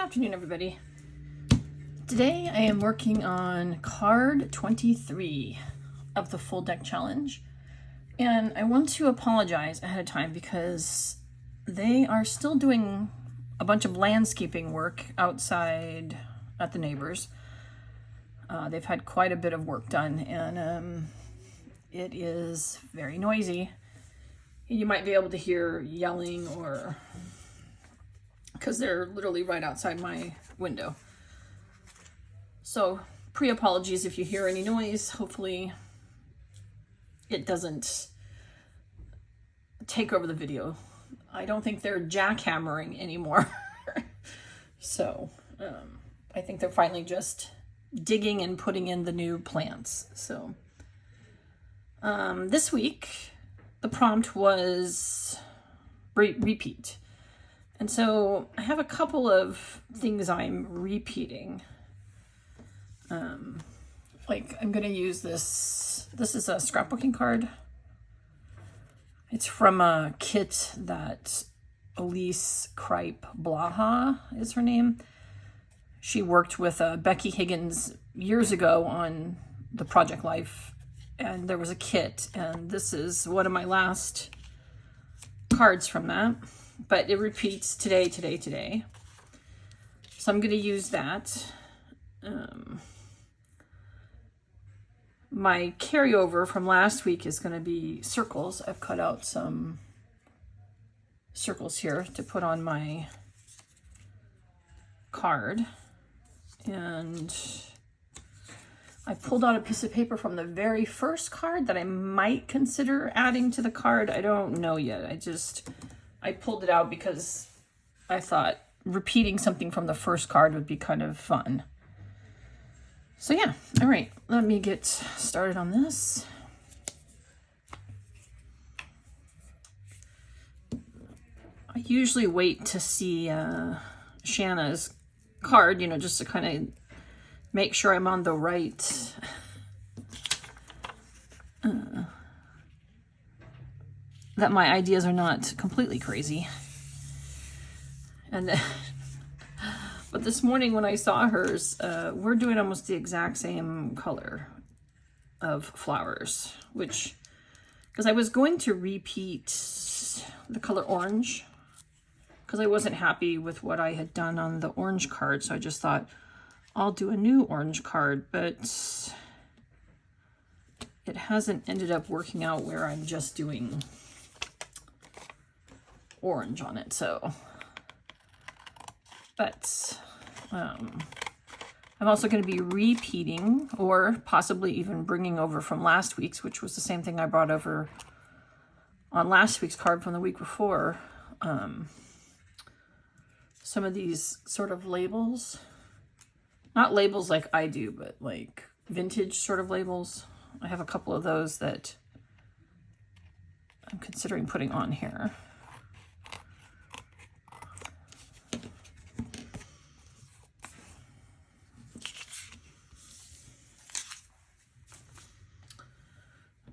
afternoon, everybody. Today I am working on card 23 of the full deck challenge, and I want to apologize ahead of time because they are still doing a bunch of landscaping work outside at the neighbors. They've had quite a bit of work done, and it is very noisy. You might be able to hear yelling, or because they're literally right outside my window. So pre-apologies if you hear any noise. Hopefully it doesn't take over the video. I don't think they're jackhammering anymore. So I think they're finally just digging and putting in the new plants. So this week the prompt was repeat. And so I have a couple of things I'm repeating. Like I'm going to use this. This is a scrapbooking card. It's from a kit that Elise Kripe Blaha is her name. She worked with Becky Higgins years ago on the Project Life, and there was a kit, and this is one of my last cards from that. But it repeats today. So I'm going to use that. My carryover from last week is going to be circles. I've cut out some circles here to put on my card. And I pulled out a piece of paper from the very first card that I might consider adding to the card. I don't know yet. I pulled it out because I thought repeating something from the first card would be kind of fun. So yeah, all right, let me get started on this. I usually wait to see Shanna's card, just to kind of make sure I'm on the right that my ideas are not completely crazy. And but this morning when I saw hers, we're doing almost the exact same color of flowers, because I was going to repeat the color orange because I wasn't happy with what I had done on the orange card. So I just thought I'll do a new orange card, but it hasn't ended up working out where I'm just doing orange on it. But I'm also going to be repeating, or possibly even bringing over from last week's, which was the same thing I brought over on last week's card from the week before. Some of these sort of labels, not labels like I do, but like vintage sort of labels. I have a couple of those that I'm considering putting on here.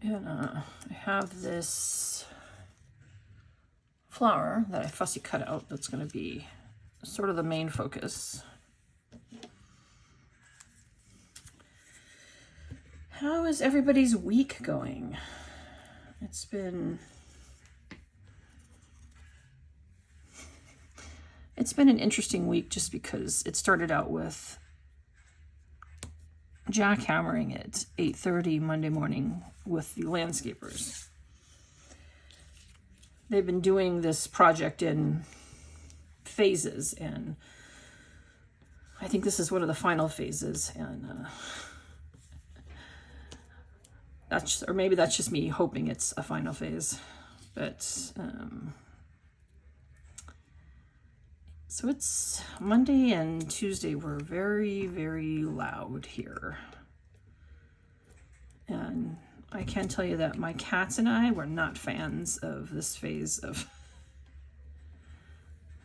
And I have this flower that I fussy cut out that's going to be sort of the main focus. How is everybody's week going? It's been an interesting week just because it started out with jackhammering at 8:30 Monday morning with the landscapers. They've been doing this project in phases, and I think this is one of the final phases, and maybe that's just me hoping it's a final phase. But so it's Monday and Tuesday were very, very loud here. And I can tell you that my cats and I were not fans of this phase of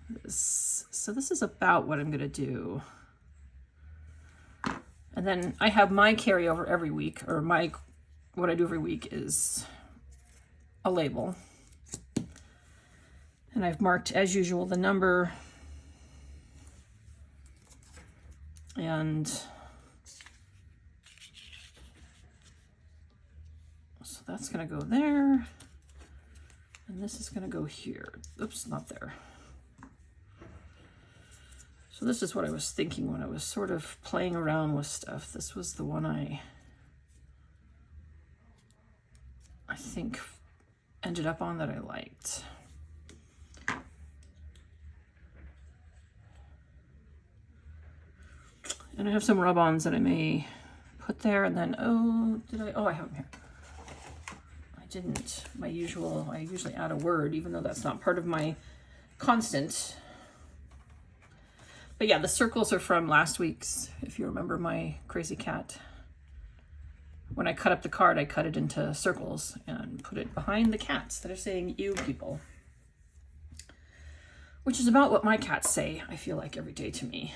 this. So this is about what I'm going to do. And then I have my carryover every week, or what I do every week is a label. And I've marked, as usual, the number And so that's going to go there. And this is going to go here. Oops, not there. So this is what I was thinking when I was sort of playing around with stuff. This was the one I think ended up on that I liked. And I have some rub-ons that I may put there, and then, I have them here. I didn't, I usually add a word, even though that's not part of my constant. But yeah, the circles are from last week's, if you remember my crazy cat. When I cut up the card, I cut it into circles and put it behind the cats that are saying, "You people." Which is about what my cats say, I feel like, every day to me.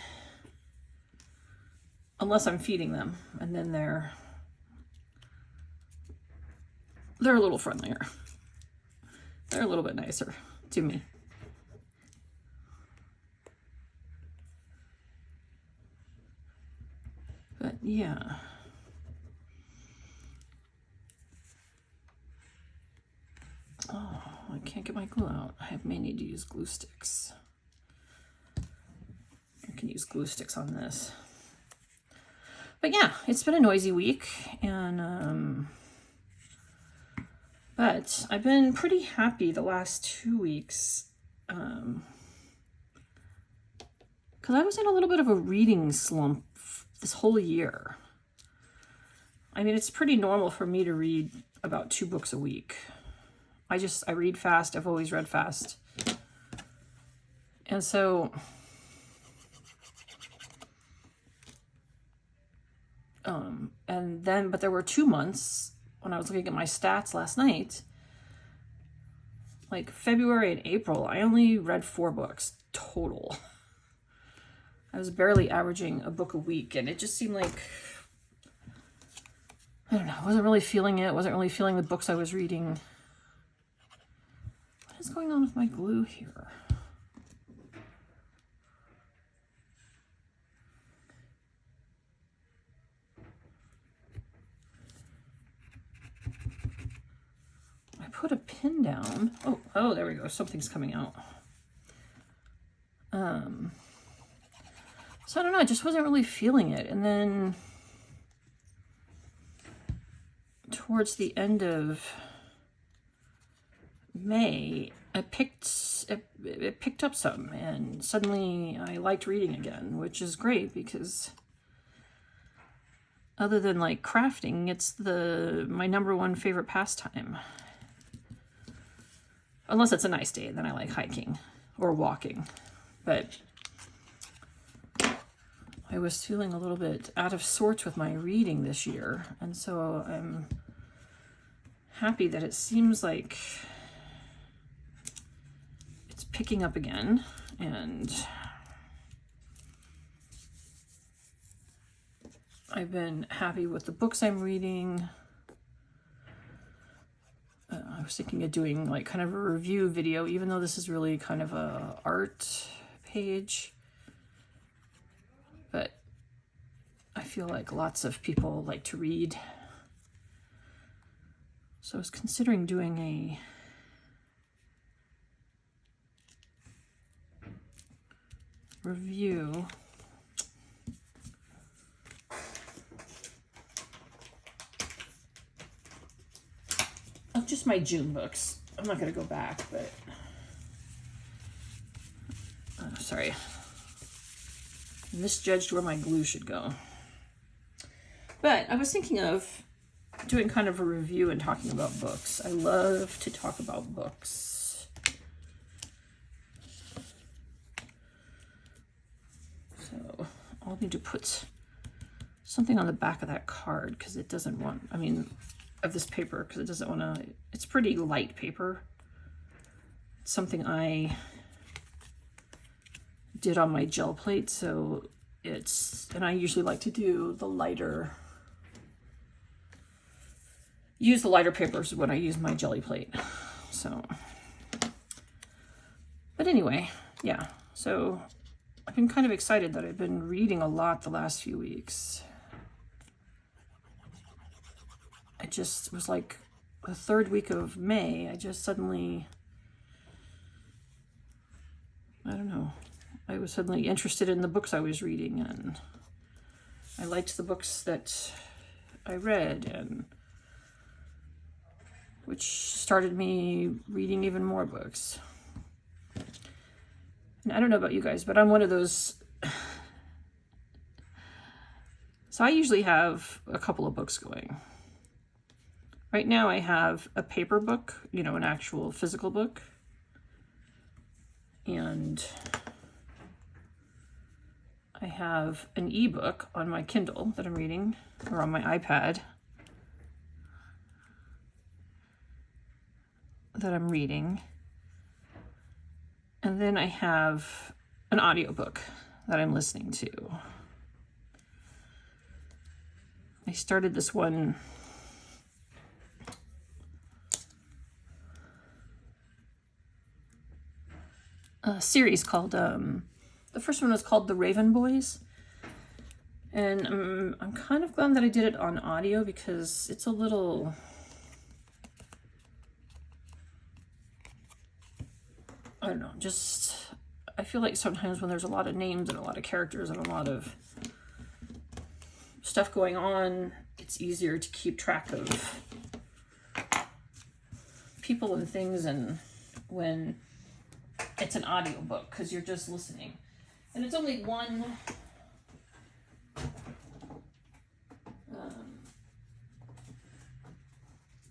Unless I'm feeding them, and then they're a little friendlier. They're a little bit nicer to me. But yeah. Oh, I can't get my glue out. I may need to use glue sticks. I can use glue sticks on this. But yeah, it's been a noisy week, and but I've been pretty happy the last 2 weeks, because I was in a little bit of a reading slump this whole year. I mean, it's pretty normal for me to read about 2 books a week. I read fast. I've always read fast. And so but there were 2 months when I was looking at my stats last night, like February and April, I only read 4 books total. I was barely averaging a book a week, and it just seemed like, I don't know, I wasn't really feeling it. Wasn't really feeling the books I was reading. What is going on with my glue here? Put a pin down. Oh, there we go. Something's coming out. So I don't know. I just wasn't really feeling it. And then towards the end of May, it picked up some, and suddenly I liked reading again, which is great because other than like crafting, it's my #1 favorite pastime. Unless it's a nice day, then I like hiking or walking. But I was feeling a little bit out of sorts with my reading this year. And so I'm happy that it seems like it's picking up again. And I've been happy with the books I'm reading. I was thinking of doing like kind of a review video, even though this is really kind of a art page. But I feel like lots of people like to read. So I was considering doing a review. Of just my June books. I'm not going to go back, but sorry. Misjudged where my glue should go. But I was thinking of doing kind of a review and talking about books. I love to talk about books. So I'll need to put something on the back of that card because it doesn't want, of this paper, because it doesn't want to, it's pretty light paper. It's something I did on my gel plate, so and I usually like to do use the lighter papers when I use my jelly plate. So, but anyway, yeah, so I've been kind of excited that I've been reading a lot the last few weeks. I just was like the third week of May, I just suddenly, I don't know, I was suddenly interested in the books I was reading, and I liked the books that I read, and which started me reading even more books. And I don't know about you guys, but I'm one of those. So I usually have a couple of books going. Right now I have a paper book, you know, an actual physical book. And I have an ebook on my Kindle that I'm reading, or on my iPad that I'm reading. And then I have an audiobook that I'm listening to. I started this one series called, the first one was called The Raven Boys. And I'm kind of glad that I did it on audio because it's a little, I don't know, just, I feel like sometimes when there's a lot of names and a lot of characters and a lot of stuff going on, it's easier to keep track of people and things, and when it's an audio book, because you're just listening. And it's only one,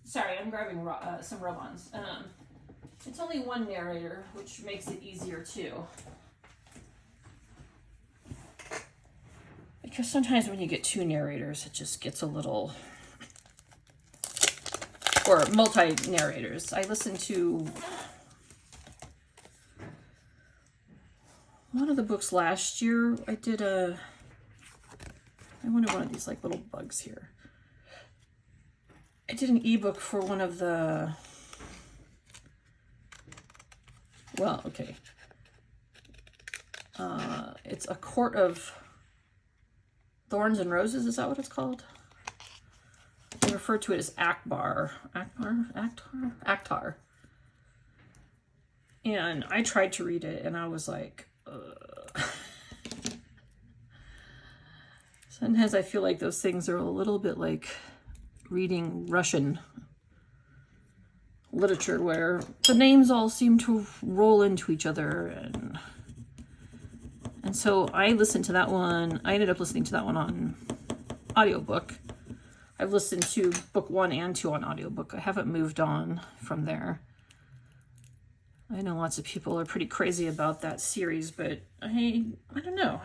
sorry, I'm grabbing some rub-ons. It's only one narrator, which makes it easier too. Because sometimes when you get two narrators, it just gets a little, or multi-narrators. I listened to one of the books last year. I wanted one of these like little bugs here. I did an ebook for one of the, well, okay. It's A Court of Thorns and Roses, is that what it's called? They refer to it as Akbar. Aktar. And I tried to read it and I was like, Sometimes I feel like those things are a little bit like reading Russian literature, where the names all seem to roll into each other, and so I listened to that one. I ended up listening to that one on audiobook. I've listened to book 1 and 2 on audiobook. I haven't moved on from there. I know lots of people are pretty crazy about that series, but I don't know.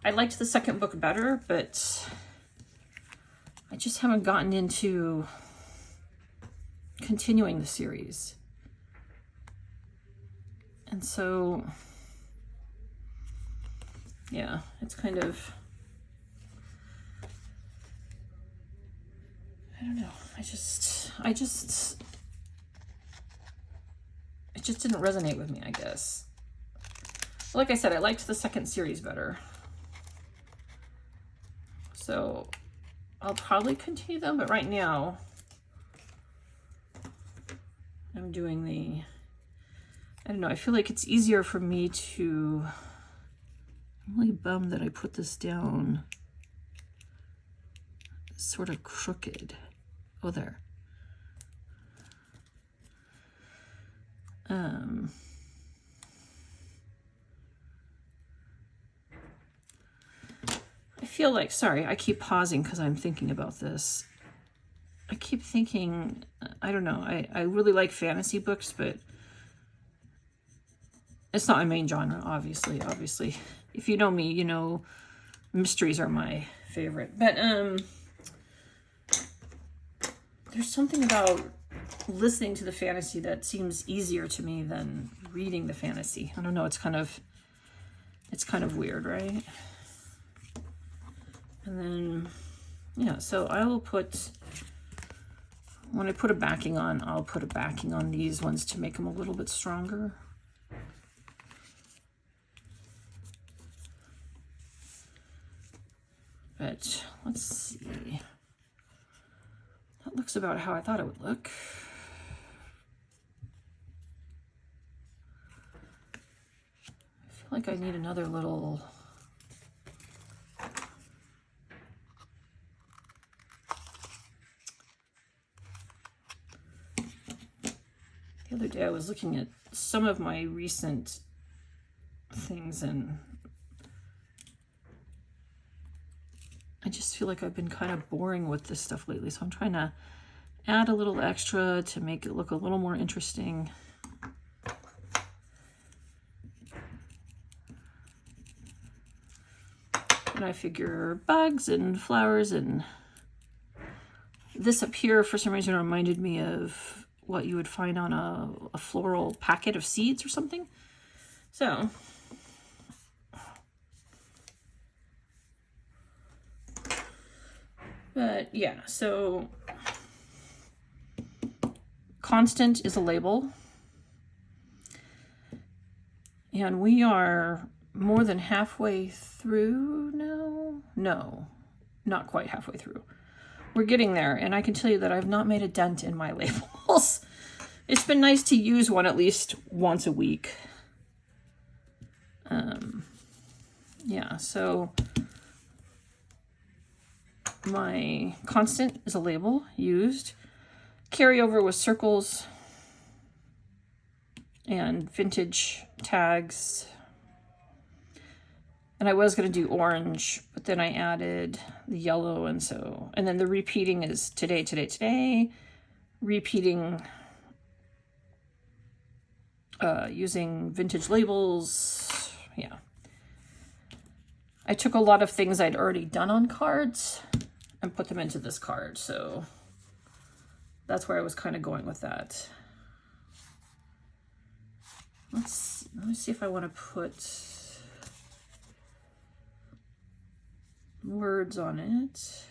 I liked the second book better, but I just haven't gotten into continuing the series. And so, yeah, it's kind of, I don't know. It just didn't resonate with me, I guess. Like I said, I liked the second series better. So I'll probably continue them, but right now I'm doing the, I don't know, I feel like it's easier for me to, I'm really bummed that I put this down sort of crooked. Oh, there. I feel like, sorry, I keep pausing because I'm thinking about this. I keep thinking, I don't know, I really like fantasy books, but it's not my main genre, obviously. If you know me, you know mysteries are my favorite. But there's something about listening to the fantasy that seems easier to me than reading the fantasy. I don't know, it's kind of weird, right? And then, yeah, so I will put, when I put a backing on, I'll put a backing on these ones to make them a little bit stronger. but let's see. That looks about how I thought it would look. I feel like I need another little... The other day I was looking at some of my recent things and I just feel like I've been kind of boring with this stuff lately, so I'm trying to add a little extra to make it look a little more interesting. And I figure bugs and flowers, and this up here for some reason reminded me of what you would find on a floral packet of seeds or something. So but yeah, so constant is a label, and we are more than halfway through now. No, not quite halfway through. We're getting there, and I can tell you that I've not made a dent in my labels. It's been nice to use one at least once a week. Yeah, so my constant is a label used. Carryover was circles and vintage tags. And I was going to do orange, but then I added the yellow, and then the repeating is today, today, today. Repeating using vintage labels. Yeah. I took a lot of things I'd already done on cards and put them into this card, so that's where I was kind of going with that. Let me see if I want to put words on it.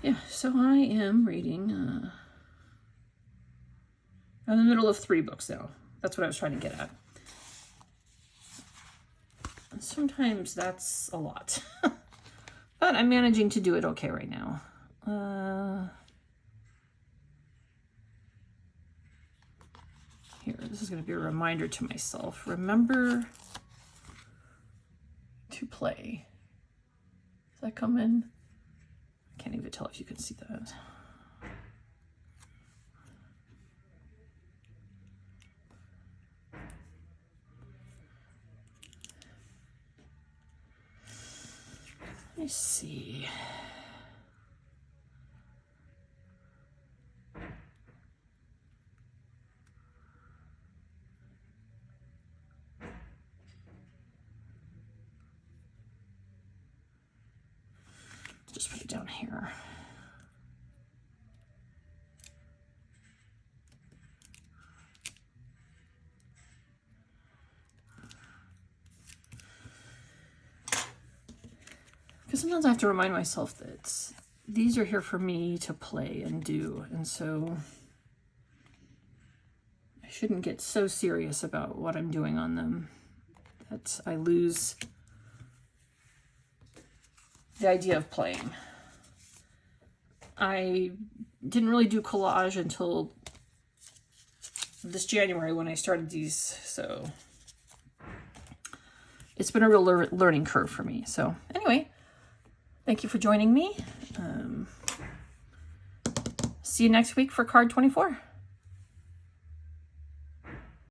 Yeah, so I am reading, I'm in the middle of 3 books now. That's what I was trying to get at. And sometimes that's a lot, but I'm managing to do it okay right now. Here, this is going to be a reminder to myself. Remember to play. Does that come in? I can't even tell if you can see that. Let me see. Just put it down here. Because sometimes I have to remind myself that these are here for me to play and do, and so I shouldn't get so serious about what I'm doing on them that I lose the idea of playing. I didn't really do collage until this January when I started these, so it's been a real learning curve for me. So anyway, thank you for joining me. See you next week for card 24.